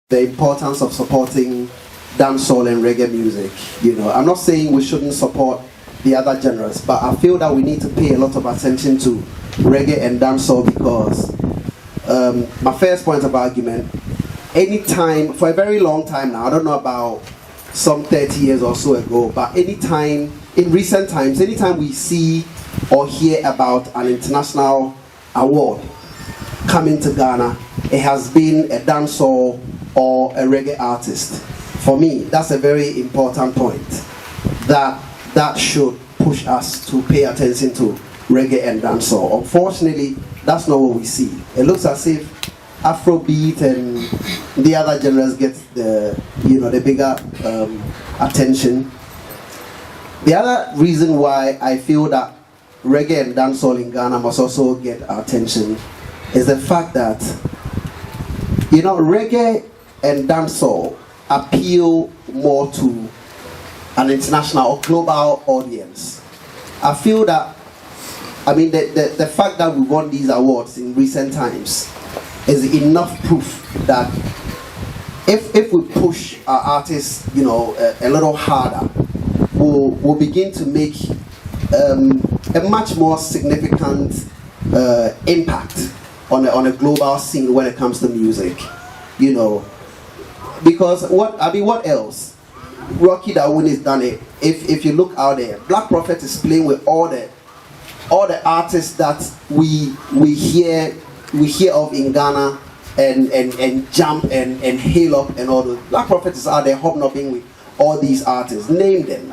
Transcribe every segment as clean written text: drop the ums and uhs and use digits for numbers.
the importance of supporting dancehall and reggae music. I'm not saying we shouldn't support the other genres, but I feel that we need to pay a lot of attention to reggae and dancehall because my first point of argument, anytime, for a very long time now, I don't know about some 30 years or so ago, but anytime, in recent times, anytime we see or hear about an international award coming to Ghana, it has been a dancehall or a reggae artist. For me, that's a very important point that should push us to pay attention to reggae and dancehall. Unfortunately, that's not what we see. It looks as if Afrobeat and the other genres get the bigger attention. The other reason why I feel that reggae and dancehall in Ghana must also get our attention is the fact that reggae and dancehall appeal more to an international or global audience. I feel that the fact that we won these awards in recent times is enough proof that if we push our artists a little harder, we'll begin to make a much more significant impact on a global scene when it comes to music. Because what else? Rocky Darwin has done it. If you look out there, Black Prophet is playing with all the artists that we hear of in Ghana and jump and hail up and all those. Black Prophet is out there hobnobbing with all these artists. Name them.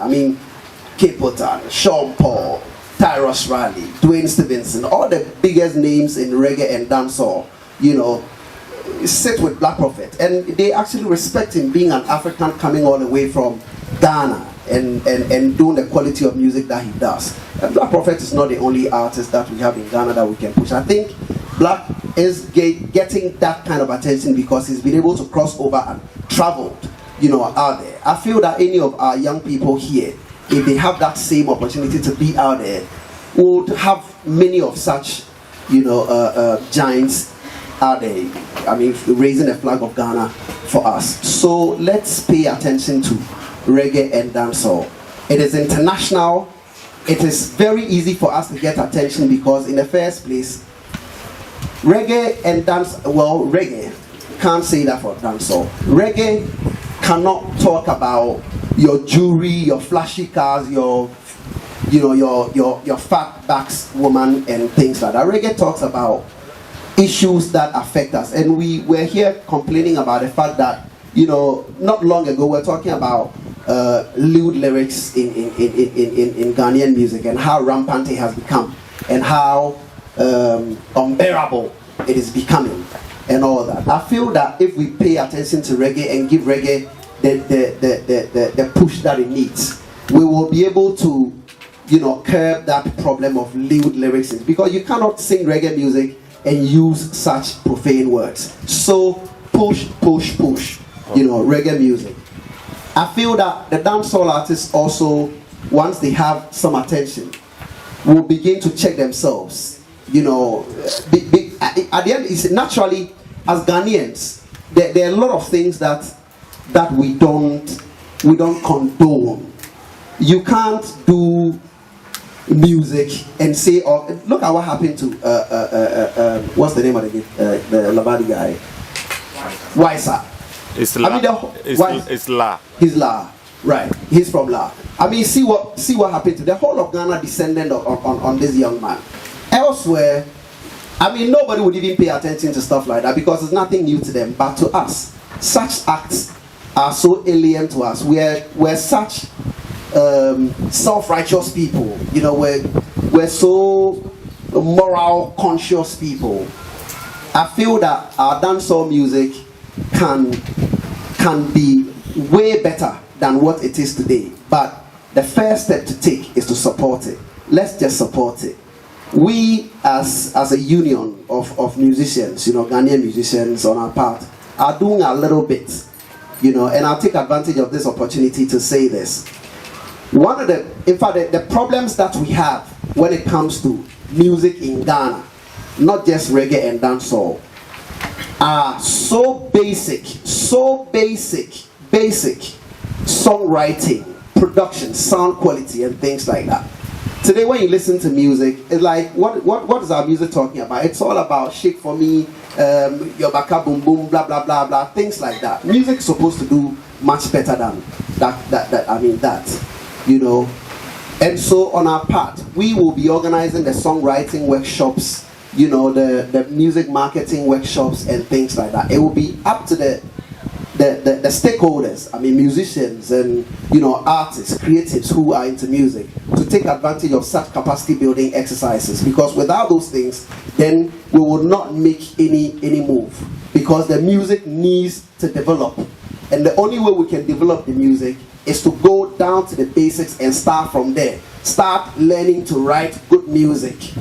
K-Potan, Sean Paul, Tyrus Riley, Dwayne Stevenson, all the biggest names in reggae and dancehall, sit with Black Prophet, and they actually respect him being an African coming all the way from Ghana and doing the quality of music that he does. And Black Prophet is not the only artist that we have in Ghana that we can push. I think Black is getting that kind of attention because he's been able to cross over and traveled, out there. I feel that any of our young people here, if they have that same opportunity to be out there, would have many of such, giants out there. Raising the flag of Ghana for us. So let's pay attention to reggae and dancehall. It is international. It is very easy for us to get attention because in the first place, reggae and reggae can't say that for dancehall. Reggae cannot talk about your jewelry, your flashy cars, your fat backs woman and things like that. Reggae talks about issues that affect us, and we were here complaining about the fact that not long ago we're talking about lewd lyrics in Ghanaian music and how rampant it has become and how unbearable it is becoming and all that. I feel that if we pay attention to reggae and give reggae the push that it needs, we will be able to curb that problem of lewd lyrics, because you cannot sing reggae music and use such profane words. So push reggae music. I feel that the dancehall artists also, once they have some attention, will begin to check themselves. At the end, it's naturally, as Ghanaians, there are a lot of things that we don't condone. You can't do music and say, look at what happened to what's the name of the Labadi guy? Waisa. It's La. It's La. He's La, right? He's from La. See what happened to the whole of Ghana descended on this young man. Elsewhere, nobody would even pay attention to stuff like that because it's nothing new to them. But to us, such acts are so alien to us. We're such self-righteous people. We're so moral conscious people. I feel that our dancehall music can be way better than what it is today. But the first step to take is to support it. Let's just support it. We as a union of musicians, Ghanaian musicians on our part, are doing a little bit, and I'll take advantage of this opportunity to say this. The problems that we have when it comes to music in Ghana, not just reggae and dancehall, are so basic songwriting, production, sound quality, and things like that. Today, when you listen to music, it's like, what is our music talking about? It's all about shake for me, your baka boom boom, blah blah blah blah, things like that. Music is supposed to do much better than that, you know. And so on our part, we will be organizing the songwriting workshops, you know, the music marketing workshops and things like that. It will be up to the stakeholders, I mean musicians and, you know, artists, creatives who are into music, to take advantage of such capacity building exercises, because without those things, then we will not make any move, because the music needs to develop, and the only way we can develop the music is to go down to the basics and start from there. Start learning to write good music.